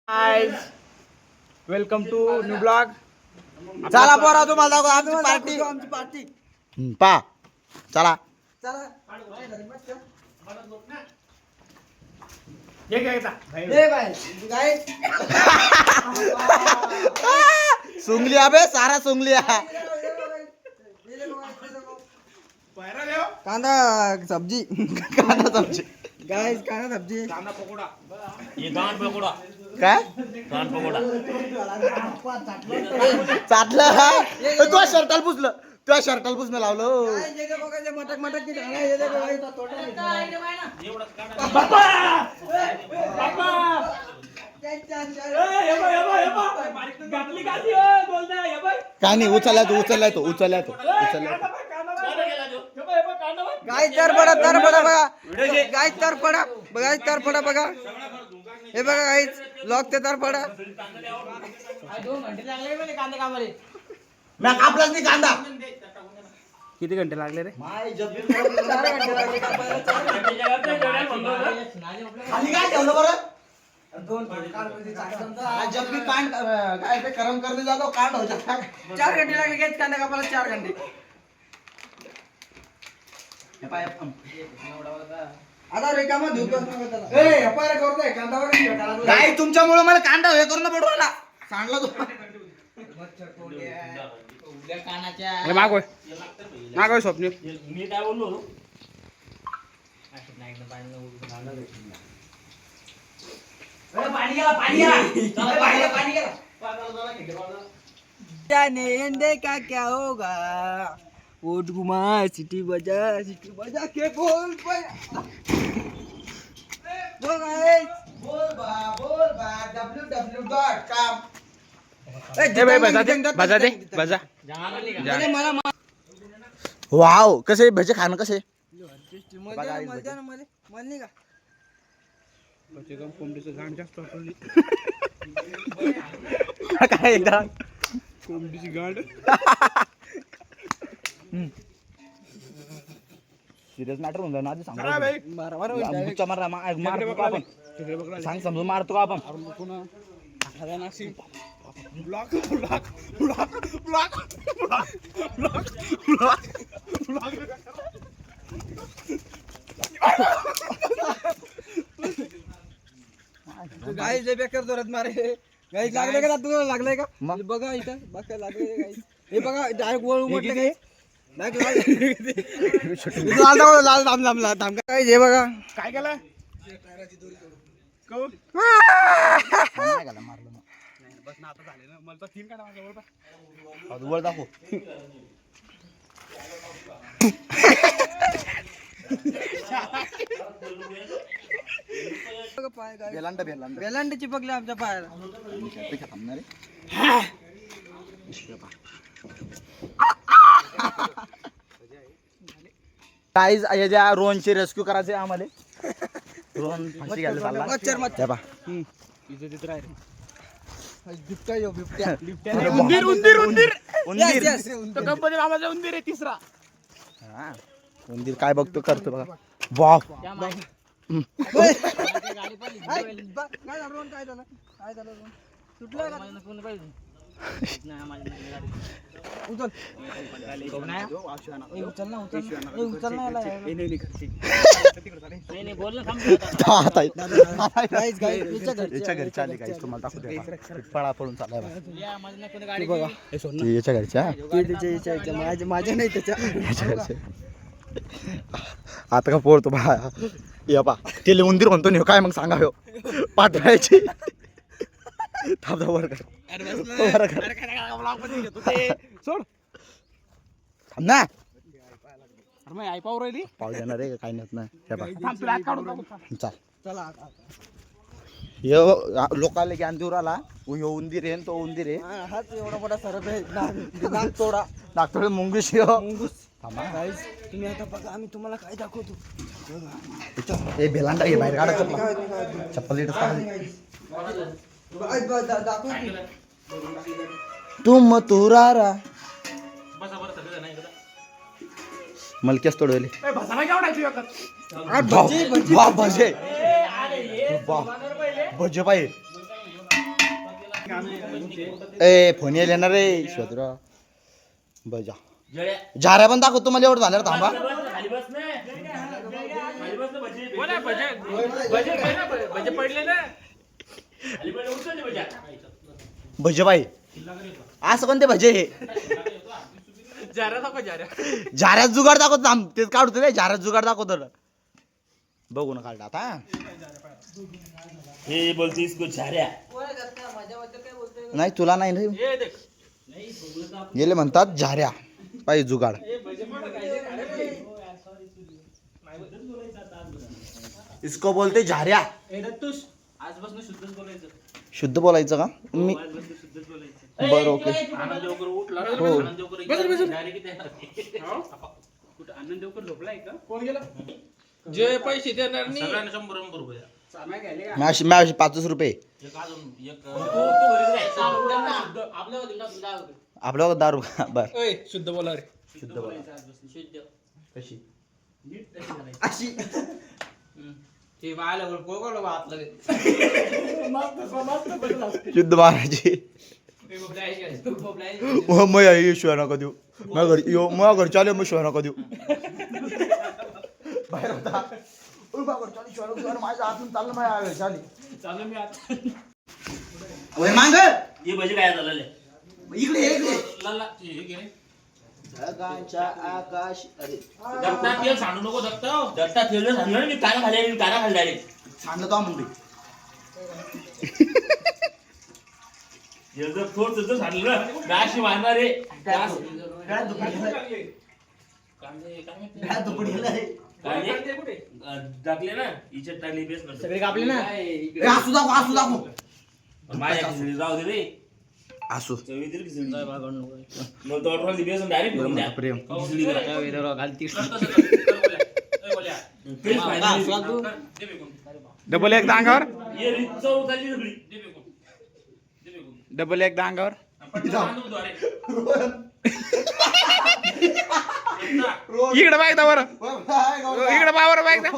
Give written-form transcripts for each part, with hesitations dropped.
Guys welcome to new blog. चला पोरा तुम्हाला दाखव आमची पार्टी पा चला ये काय येता सुंगलिया बे सारा सुंगलिया कांदा सब्जी गाइस कांदा सब्जी कांदा पकोडा ये गांड पकोडा काय गांड पकोडा चाटलं तो शर्टाल पुसलं तो शर्टाल पुसणं लावलं मटक मटक काय नाही उचललाय तो गाय तर पडा बघा गाय तर पडा बघा हे बघा गाईच लॉक ते तर पडा 2 घंटे लागले म्हणे कांदे कामाले मी कापलाच नाही कांदा किती घंटे लागले रे खाली काय ठेवलं बरं जब भी कांड काय पे गरम करने जातो कांड हो जाता 4 घंटे लागले गाईच कांदा कापायला 4 घंटे हे पाय आता रेकामा धुकस नका त्याला ए अपार करतोय कांदा वगैरे भेटायला काय तुमच्यामुळे मला कांदा हे करून पडवायला सांडला तू उद्या कानाच्या अरे मागोय स्वप्न मी काय बोललो पाणी गेला जाने अंडे का क्या होगा उठ घुमा सिटी बजा के बोल www.com बजा वाव कसे भजे खाणं कसे कोंबडीचं गांड जास्त वापरली काय एकदा कोंबडीची गांड सिरियस मॅटर होऊन जाईल ना आधी सांग सांग समजून मारतो का आपण गाईस लय बेकार जोरात मारे गाईस लागले का तुला लागलाय का बघा इथं बघा लागले गाईस हे बघा डायरेक्ट वर उमटले गाईस हे बघा काय केलं बस ना आता झाले ना मला 3 काढा वर दाखव बेलांड चिपकले आमच्या पायाला काहीच याच्या रोहनची रेस्क्यू करायचे आम्हाला रोहन फाशी घ्यायला चालला उंदीर तो गणपती मामाचा उंदीर आहे तिसरा उंदीर काय बघतो करतो बघा वाव काय झालं सुटलं पळा पळून चालला याच्या घरच्या माझ्या नाही त्याच्या आता का पोळतो बा या बा ते उंदीर म्हणतो नाही काय मग सांगा हो पाठवायची थांब वर कर सोड ना आई पाहू राहिली पाव देणार आहे काय नाही चाल चला लोकांना ज्ञान देऊ राहिला उंदीर आहे तो उंदीर आहे हाच एवढा मोठा सरप आहे नाग तोडा नागतोडे मुंगूस तुम्ही आता बघा आम्ही तुम्हाला काय दाखवतो हे भेलांडा घे बाहेर काढा चप्पल दाखव तुम तुरारा मलक्यास तोडवले भजे भजे पाहिजे ए फोन येणार रे ईश्वरराव बजा जळ्या झाऱ्या पण दाखवतो मला एवढं झाल्यावर थांबा खाली बस ना खाली बस ना भजे पडले ना खाली पडले उचलले भज्या भजे बाई असं कोणते भजे हे जाऱ्या दाखव जाऱ्या झाऱ्यात जुगाड दाखवतो थांब तेच काढतो रे झाऱ्यात जुगाड दाखवतो बघू ना काढला आता हे बोलते इसको झाऱ्या नाही तुला नाही रे गेले म्हणतात झाऱ्या पाहिजे जुगाड इसको बोलते झाऱ्या आजपासून शुद्धच बोलायचं शुद्ध बोलायचं का मी आजपासून शुद्धच बोलायचं बरं ओके आनंद देवकर उठला हो. आनंद देवकर डायरेक्ट कुठं आनंद देवकर झोपलाय का कोण गेला जे पैसे देणार नाही सगळ्यांना 100 रुपये मॅश 5 रुपये एक अजून एक तू घरी जाय आपल्या दारू बर शुद्ध बोला रे शुद्ध बोला शुद्ध कशी अशी ते बायला कोण वाचलं शुद्ध महाराजी मग शिवाय नका देऊ माझ्या घरी चालेल मग शिवाय नका देऊ बाहेर होता माझ्या हातून चाललं माझ्या घरी चालेल चालू मी आता मांग हे भजी काय झालेले इकडे लाला हे घे ढगांच्या आकाश अरे दत्ता तेल सांडू नको दत्ता तेल सांडलं मी काना खाली डायरेक्ट सांगतो का म्हणते हे जर थोडं सांडलं गाशी मारणार रे टाकले ना इच्छा टाकली बेस सगळे कापले ना असू दाखव माझ्या खिचडी जाऊ दे रे असू चवी दिली खिचडी मग तो ऑर्डर दिली बेस डायरेक्ट करून द्या प्रेम खिचडी करा डबल एक अंगावर ये चव झाली सगळी दे बेकून डबल एक अंगावर इकडे बाग दा बरं इकडे बावर बाग दा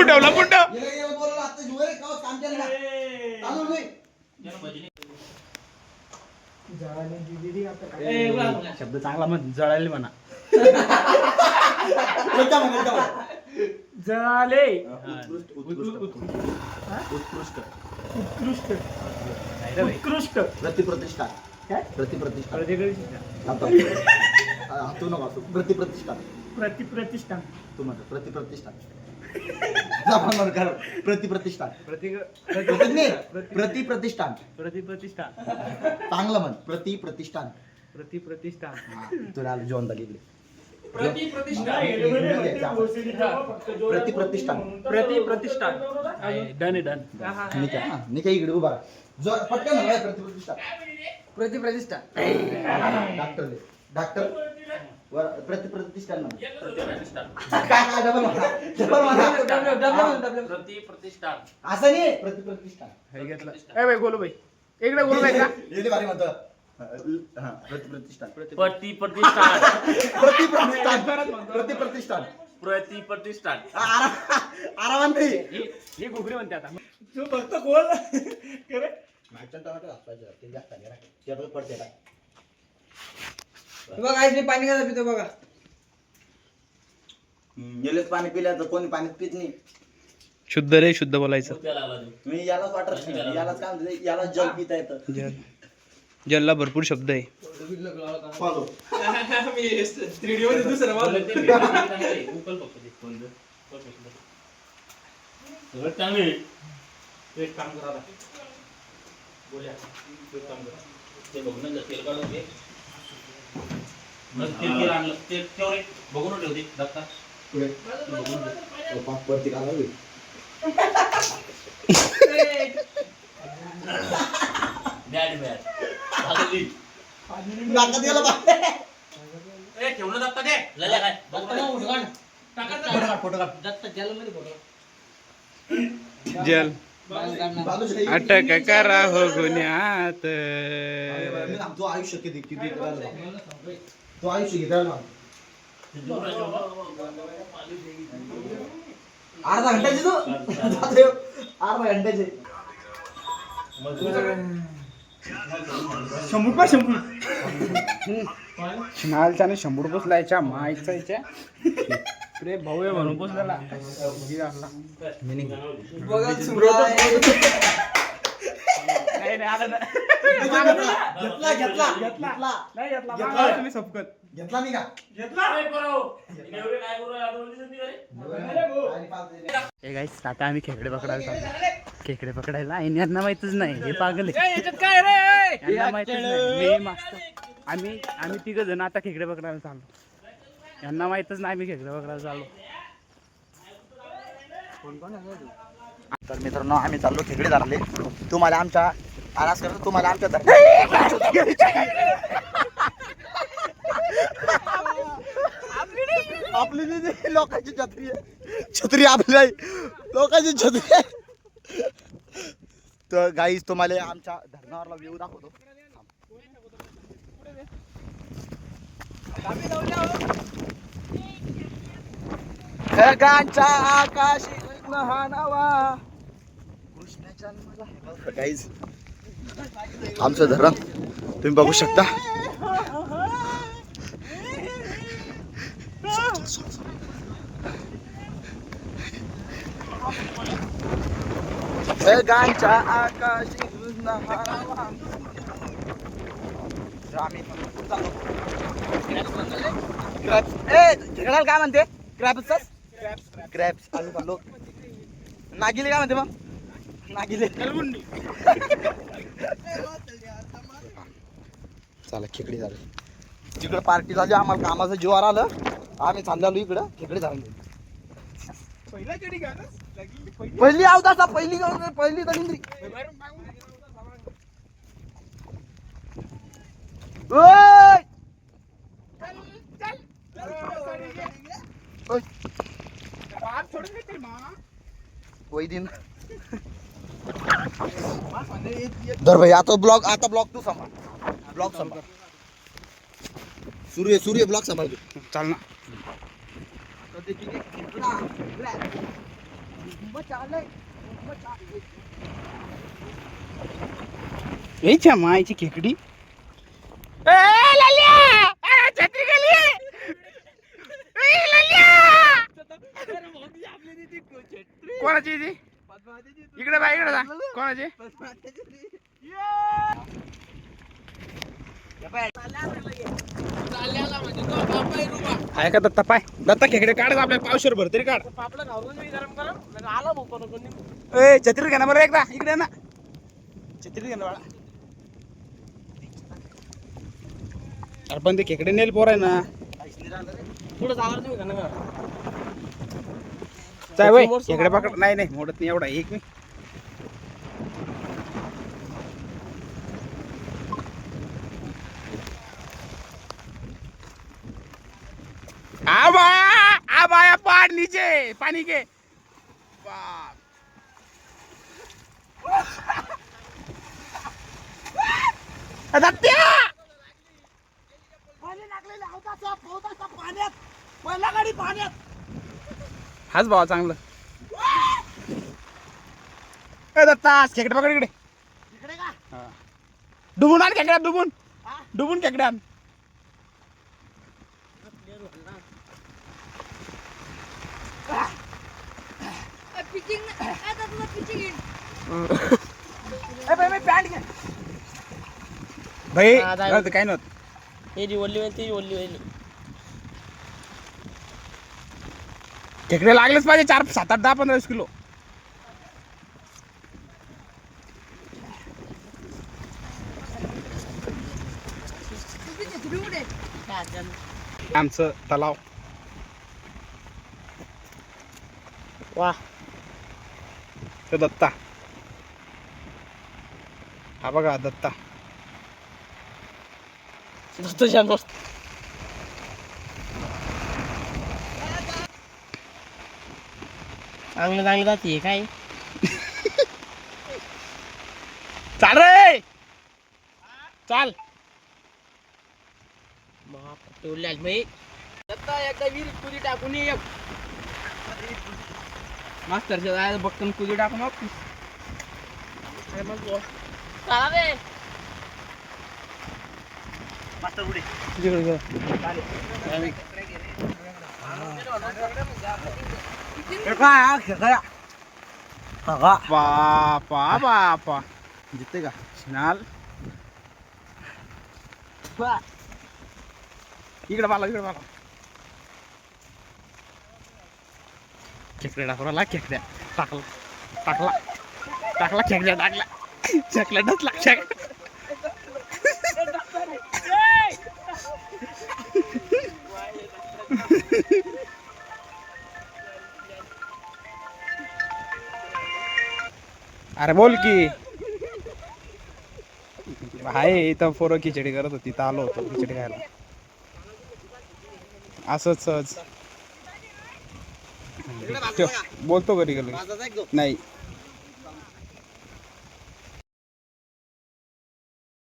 ठेवला पुट शब्द चांगला म्हण जळाले म्हणा जळाले उत्कृष्ट प्रतिप्रतिष्ठा तू नको असू प्रतिप्रतिष्ठा प्रतिप्रतिष्ठान तू म्हणतो प्रतिप्रतिष्ठा प्रतिप्रतिष्ठान प्रतिप्रतिष्ठान प्रतिप्रतिष्ठान चांगलं म्हण प्रतिप्रतिष्ठान प्रतिप्रतिष्ठान तुला जेवण झाली इकडे प्रतिप्रतिष्ठान प्रतिप्रतिष्ठान डन डन निका इकडे उभा पटकन म्हणा प्रतिप्रतिष्ठा डॉक्टर प्रतिप्रतिष्ठान प्रतिप्रतिष्ठान असं नाही प्रतिप्रतिष्ठान गोलू भाई इकडे गोलू भाई का भारी म्हणतो प्रतिप्रतिष्ठान प्रतिप्रतिष्ठान प्रतिप्रतिष्ठान प्रतिप्रतिष्ठान आरामात नाही ही घुगरी म्हणते आता तू फक्त बोल बघा काहीच मी पाणी कसा पितो बघा गेलेच पाणी पिल्या तर कोणी पाणी पित नाही शुद्ध रे शुद्ध बोलायचं मी यालाच वाटत नाही यालाच काय म्हणते यालाच जल पिता येतं जलला भरपूर शब्द आहे फॉलो एक काम करा बोल्या एक काम करा ते बघ ना तेल काढून घे तेल आणलं ते ठेव रे बघून ठेवते दत्ता पुढे वरती काढा बॅड भागली नाकात गेला बा ए ठेवलं दत्ता दे लल्या काय फोटो काढ दत्त जल मध्ये फोटो जल अटक करा हो गुन्ह्यात तो आयुष्य किती किती तो आयुष्य किती अर्धा घंट्याची तू अर्धा घंट्याचे 100 रुपये 100 शिनालच्याने 100 रुपये लायच्या माईचा याच्या रे भाऊ आहे म्हणून पोचलेला बघा सुराय. तुम्ही सपकत घेतला मी का आता आम्ही खेकडे पकडायला चाललो. खेकडे पकडायला आणि यांना माहितच नाही हे पागल आहे. काय रे यांना माहितच नाही मी मास्तर आम्ही तिघ जण आता खेकडे पकडायला चाललो. यांना माहितच नाही आम्ही खेकडे पकडायला चाललो. तर मित्रांनो आम्ही चाललो खेकडे धरले तुम्हाला आमच्या आरास करतो तुम्हाला आमच्या आपली लोकांची छत्री आहे छत्री आपल्या लोकांची छत्री आहे तर गाईज तुम्हाला आमच्या धरणावरला व्ह्यू दाखवतो ढगांच्या आकाशी हा नवा गाईज आमचं धरण तुम्ही बघू शकता ढगांच्या आकाशी खेकड्याला काय म्हणते क्रॅप्स क्रॅप्स आम्ही चाललो नागिले काय म्हणते मग नागिले चला खेकडी झाली तिकडं पार्टी झाली आम्हाला कामाचं जीवावर आलं आम्ही चाललो इकडं खेकडे झाले पहिली आवता पहिली पहिली दलिंद्री वैदिन धर भाई आता ब्लॉग तू सांभाळ ब्लॉग सांभाळ सूर्य ब्लॉग सांभाळ चाल ना याच्या मायची खेकडी कोणाची ती इकडे बा इकडे जा कोणाची आहे का दत्ता पाय दत्ता खेकडे काढ आपल्या पावशेर भर तरी काढ ए छत्री घ्या ना बरं एकदा इकडे ना छत्री घ्या ना बाळा अरे पण ते खेकडे नेल पोर आहे ना खेकडे पकड नाही मोडत नाही एवढा एक मी आबाया पाड नीचे पानी के हाच भावा चांगलं दत्ता खेकडे पकड इकडे डुबून आण खेकड्यात डुबून खेकड्यात भाई काय नव्हतं खेकडे लागलेच पाहिजे 4, 7, 8, 10, 15 किलो आमचं तलाव वा तो दत्ता हा बघा दत्ता चांगलं जाते काय चाल रे चाल एकदा विहिरीत पुरी टाकून मास्तरच्या जायला बक्कन कुदी टाकून वापस. मास्टर पुढे तिकडे गेला. बापा बापा जिते का नाल इकडे मला खेकड्या टाकला खेकड्या टाकला खेकड्या टाकला चकल्या डसला अरे बोल की आहे इथं पोरं खिचडी करत होती तर आलो होतो खिचडी खायला असंच सहज बोलतो कधी नाही